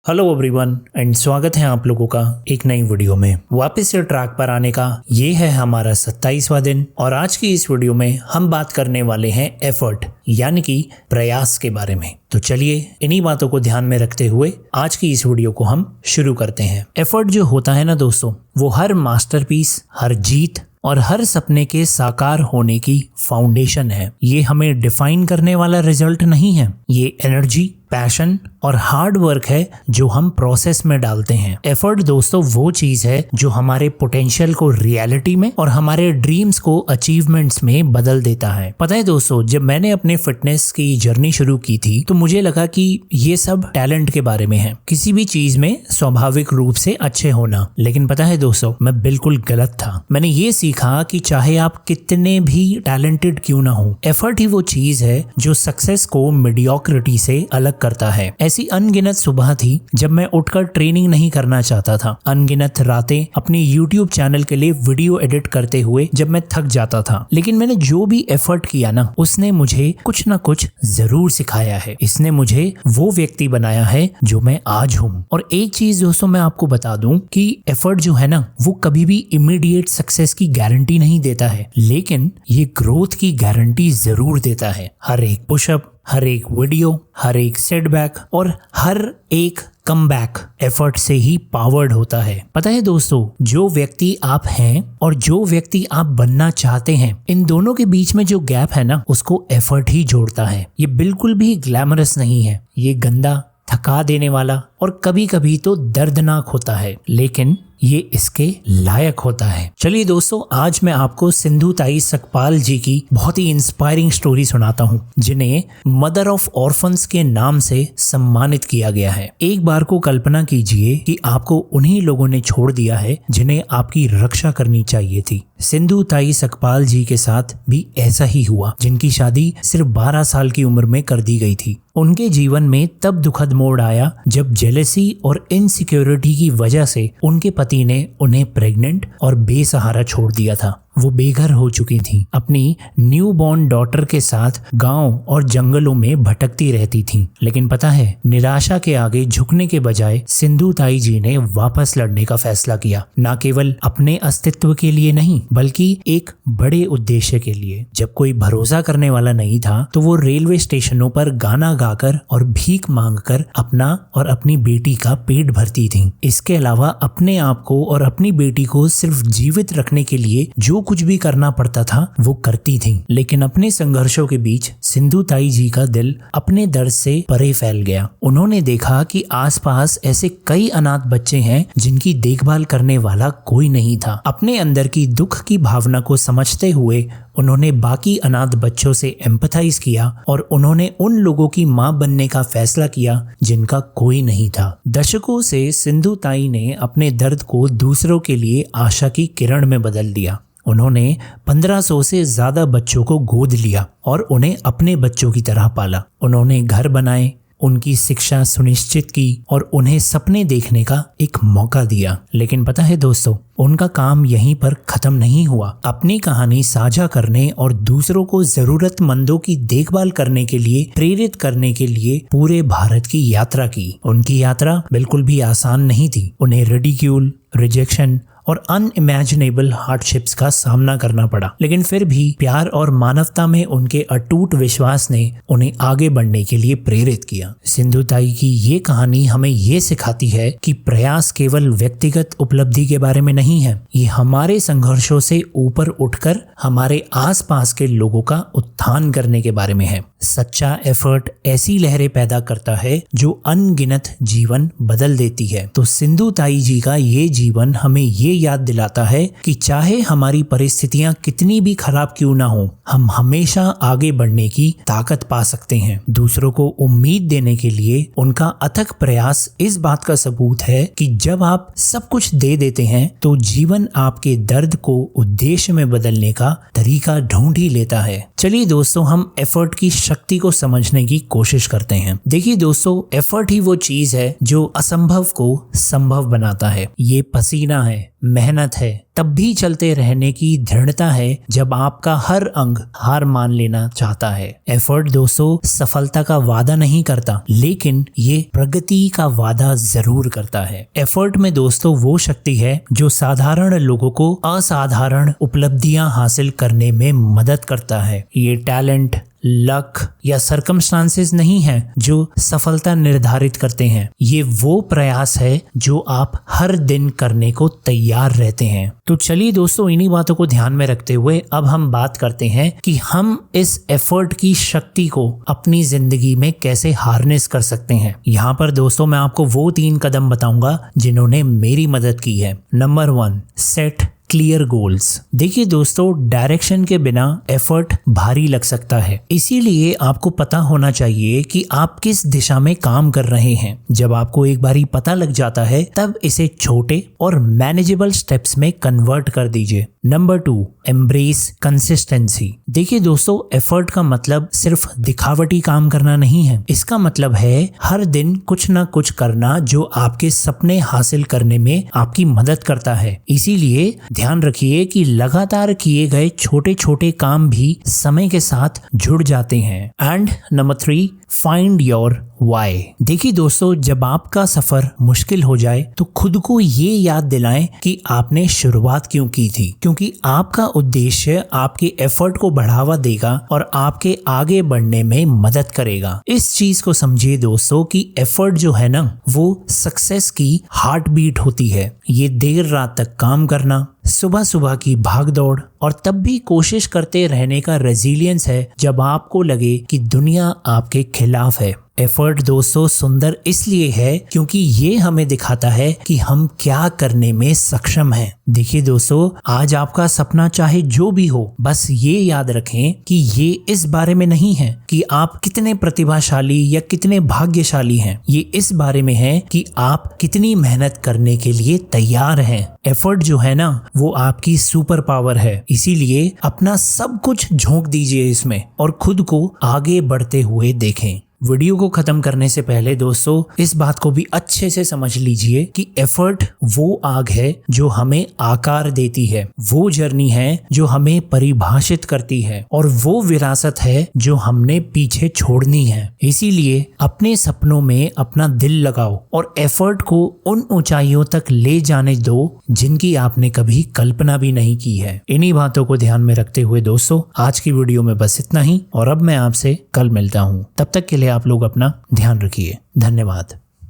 Hello everyone and स्वागत है आप लोगों का एक नई वीडियो में। वापस से ट्रैक पर आने का ये है हमारा 27वां दिन और आज की इस वीडियो में हम बात करने वाले हैं एफर्ट यानी कि प्रयास के बारे में। तो चलिए इन्हीं बातों को ध्यान में रखते हुए आज की इस वीडियो को हम शुरू करते हैं। एफर्ट जो होता है ना दोस्तों, वो हर मास्टरपीस, हर जीत और हर सपने के साकार होने की फाउंडेशन है। ये हमें डिफाइन करने वाला रिजल्ट नहीं है, ये एनर्जी, पैशन और हार्ड वर्क है जो हम प्रोसेस में डालते हैं। एफर्ट दोस्तों वो चीज है जो हमारे पोटेंशियल को रियलिटी में और हमारे ड्रीम्स को अचीवमेंट्स में बदल देता है। पता है दोस्तों, जब मैंने अपने फिटनेस की जर्नी शुरू की थी तो मुझे लगा कि ये सब टैलेंट के बारे में है, किसी भी चीज में स्वाभाविक रूप से अच्छे होना। लेकिन पता है दोस्तों, मैं बिल्कुल गलत था। मैंने ये सीखा कि चाहे आप कितने भी टैलेंटेड क्यों ना हो, एफर्ट ही वो चीज है जो सक्सेस को मीडियोक्रिटी से अलग करता है। ऐसी अनगिनत सुबह थी जब मैं उठकर ट्रेनिंग नहीं करना चाहता था, अनगिनत रातें अपने YouTube चैनल के लिए वीडियो एडिट करते हुए जब मैं थक जाता था। लेकिन मैंने जो भी एफर्ट किया ना, उसने मुझे कुछ ना कुछ जरूर सिखाया है। इसने मुझे वो व्यक्ति बनाया है जो मैं आज हूँ। और एक चीज दोस्तों मैं आपको बता दूं कि एफर्ट जो है ना, वो कभी भी इमीडिएट सक्सेस की गारंटी नहीं देता है, लेकिन ये ग्रोथ की गारंटी जरूर देता है। हर एक पुशअप, हर एक वीडियो, हर एक सेटबैक और हर एक कमबैक एफर्ट से ही पावर्ड होता है। पता है दोस्तों, जो व्यक्ति आप हैं और जो व्यक्ति आप बनना चाहते हैं, इन दोनों के बीच में जो गैप है ना, उसको एफर्ट ही जोड़ता है। ये बिल्कुल भी ग्लैमरस नहीं है, ये गंदा, थका देने वाला और कभी कभी तो दर्दनाक होता है, लेकिन ये इसके लायक होता है। चलिए दोस्तों, आज मैं आपको सिंधुताई सकपाल जी की बहुत ही इंस्पायरिंग स्टोरी सुनाता हूँ, जिन्हें मदर ऑफ ऑर्फन्स के नाम से सम्मानित किया गया है। एक बार को कल्पना कीजिए कि आपको उन्हीं लोगों ने छोड़ दिया है जिन्हें आपकी रक्षा करनी चाहिए थी। सिंधुताई सकपाल जी के साथ भी ऐसा ही हुआ, जिनकी शादी सिर्फ 12 साल की उम्र में कर दी गई थी। उनके जीवन में तब दुखद मोड़ आया जब जेलेसी और इनसिक्योरिटी की वजह से उनके पति ने उन्हें प्रेग्नेंट और बेसहारा छोड़ दिया था। वो बेघर हो चुकी थी, अपनी न्यू बॉर्न डॉटर के साथ गांव और जंगलों में भटकती रहती थी। लेकिन पता है, निराशा के आगे झुकने के बजाय सिंधुताई जी ने वापस लड़ने का फैसला किया, न केवल अपने अस्तित्व के लिए नहीं, बल्कि एक बड़े उद्देश्य के लिए। जब कोई भरोसा करने वाला नहीं था तो वो रेलवे स्टेशनों पर गाना गाकर और भीख मांगकर अपना और अपनी बेटी का पेट भरती थी। इसके अलावा अपने आप को और अपनी बेटी को सिर्फ जीवित रखने के लिए जो कुछ भी करना पड़ता था वो करती थी। लेकिन अपने संघर्षों के बीच सिंधुताई जी का दिल अपने दर्द से परे फैल गया। उन्होंने देखा कि आसपास ऐसे कई अनाथ बच्चे हैं जिनकी देखभाल करने वाला कोई नहीं था। अपने अंदर की दुख की भावना को समझते हुए उन्होंने बाकी अनाथ बच्चों से एम्पथाइज किया और उन्होंने उन लोगों की मां बनने का फैसला किया जिनका कोई नहीं था। दशकों से सिंधुताई ने अपने दर्द को दूसरों के लिए आशा की किरण में बदल दिया। उन्होंने 1500 से ज्यादा बच्चों को गोद लिया और उन्हें अपने बच्चों की तरह पाला। उन्होंने घर बनाए, उनकी शिक्षा सुनिश्चित की और उन्हें सपने देखने का एक मौका दिया। लेकिन पता है दोस्तों, उनका काम यहीं पर खत्म नहीं हुआ। अपनी कहानी साझा करने और दूसरों को जरूरतमंदों की देखभाल करने के लिए प्रेरित करने के लिए पूरे भारत की यात्रा की। उनकी यात्रा बिल्कुल भी आसान नहीं थी। उन्हें रिडिक्यूल, रिजेक्शन और अनइमेजिनेबल हार्डशिप्स का सामना करना पड़ा, लेकिन फिर भी प्यार और मानवता में उनके अटूट विश्वास ने उन्हें आगे बढ़ने के लिए प्रेरित किया। सिंधुताई की ये कहानी हमें ये सिखाती है कि प्रयास केवल व्यक्तिगत उपलब्धि के बारे में नहीं है, ये हमारे संघर्षों से ऊपर उठकर हमारे आसपास के लोगों का उत्थान करने के बारे में है। सच्चा एफर्ट ऐसी लहरें पैदा करता है जो अनगिनत जीवन बदल देती है। तो सिंधुताई जी का ये जीवन हमें ये याद दिलाता है कि चाहे हमारी परिस्थितियां कितनी भी खराब क्यों ना हो, हम हमेशा आगे बढ़ने की ताकत पा सकते हैं। दूसरों को उम्मीद देने के लिए उनका अथक प्रयास इस बात का सबूत है कि जब आप सब कुछ दे देते हैं तो जीवन आपके दर्द को उद्देश्य में बदलने का तरीका ढूंढ ही लेता है। चलिए दोस्तों, हम एफर्ट की शक्ति को समझने की कोशिश करते हैं। देखिए दोस्तों, एफर्ट ही वो चीज है जो असंभव को संभव बनाता है। ये पसीना है, मेहनत है, तब भी चलते रहने की दृढ़ता है जब आपका हर अंग हार मान लेना चाहता है। एफर्ट दोस्तों सफलता का वादा नहीं करता, लेकिन ये प्रगति का वादा जरूर करता है। एफर्ट में दोस्तों वो शक्ति है जो साधारण लोगों को असाधारण उपलब्धियां हासिल करने में मदद करता है। ये टैलेंट, लक या सर्कमस्टांसेस नहीं है जो सफलता निर्धारित करते हैं, ये वो प्रयास है जो आप हर दिन करने को तैयार रहते हैं। तो चलिए दोस्तों, इन्हीं बातों को ध्यान में रखते हुए अब हम बात करते हैं कि हम इस एफर्ट की शक्ति को अपनी जिंदगी में कैसे हार्नेस कर सकते हैं। यहाँ पर दोस्तों मैं आपको वो 3 कदम बताऊंगा जिन्होंने मेरी मदद की है। Number 1, set clear goals. देखिए दोस्तों, डायरेक्शन के बिना एफर्ट भारी लग सकता है, इसीलिए आपको पता होना चाहिए कि आप किस दिशा में काम कर रहे हैं। जब आपको एक बारी पता लग जाता है तब इसे छोटे और मैनेजेबल स्टेप्स में कन्वर्ट कर दीजिए। Number 2, embrace consistency. देखिए दोस्तों, एफर्ट का मतलब सिर्फ दिखावटी काम करना नहीं है, इसका मतलब है हर दिन कुछ ना कुछ करना जो आपके सपने हासिल करने में आपकी मदद करता है। इसीलिए ध्यान रखिए कि लगातार किए गए छोटे छोटे काम भी समय के साथ जुड़ जाते हैं। And number 3, find your why. देखिए दोस्तों, जब आपका सफर मुश्किल हो जाए तो खुद को ये याद दिलाएं कि आपने शुरुआत क्यों की थी, क्योंकि आपका उद्देश्य आपके एफर्ट को बढ़ावा देगा और आपके आगे बढ़ने में मदद करेगा। इस चीज को समझिए दोस्तों कि एफर्ट जो है ना, वो सक्सेस की हार्ट बीट होती है। ये देर रात तक काम करना, सुबह सुबह की भागदौड़ और तब भी कोशिश करते रहने का रेजिलियंस है जब आपको लगे कि दुनिया आपके खिलाफ है। एफर्ट दोस्तों सुंदर इसलिए है क्योंकि ये हमें दिखाता है कि हम क्या करने में सक्षम हैं। देखिए दोस्तों, आज आपका सपना चाहे जो भी हो, बस ये याद रखें कि ये इस बारे में नहीं है कि आप कितने प्रतिभाशाली या कितने भाग्यशाली हैं। ये इस बारे में है कि आप कितनी मेहनत करने के लिए तैयार हैं। एफर्ट जो है ना, वो आपकी सुपर पावर है, इसीलिए अपना सब कुछ झोंक दीजिए इसमें और खुद को आगे बढ़ते हुए देखें। वीडियो को खत्म करने से पहले दोस्तों इस बात को भी अच्छे से समझ लीजिए कि एफर्ट वो आग है जो हमें आकार देती है, वो जर्नी है जो हमें परिभाषित करती है और वो विरासत है जो हमने पीछे छोड़नी है। इसीलिए अपने सपनों में अपना दिल लगाओ और एफर्ट को उन ऊंचाइयों तक ले जाने दो जिनकी आपने कभी कल्पना भी नहीं की है। इन्हीं बातों को ध्यान में रखते हुए दोस्तों आज की वीडियो में बस इतना ही और अब मैं आपसे कल मिलता हूँ। तब तक के लिए आप लोग अपना ध्यान रखिए। धन्यवाद।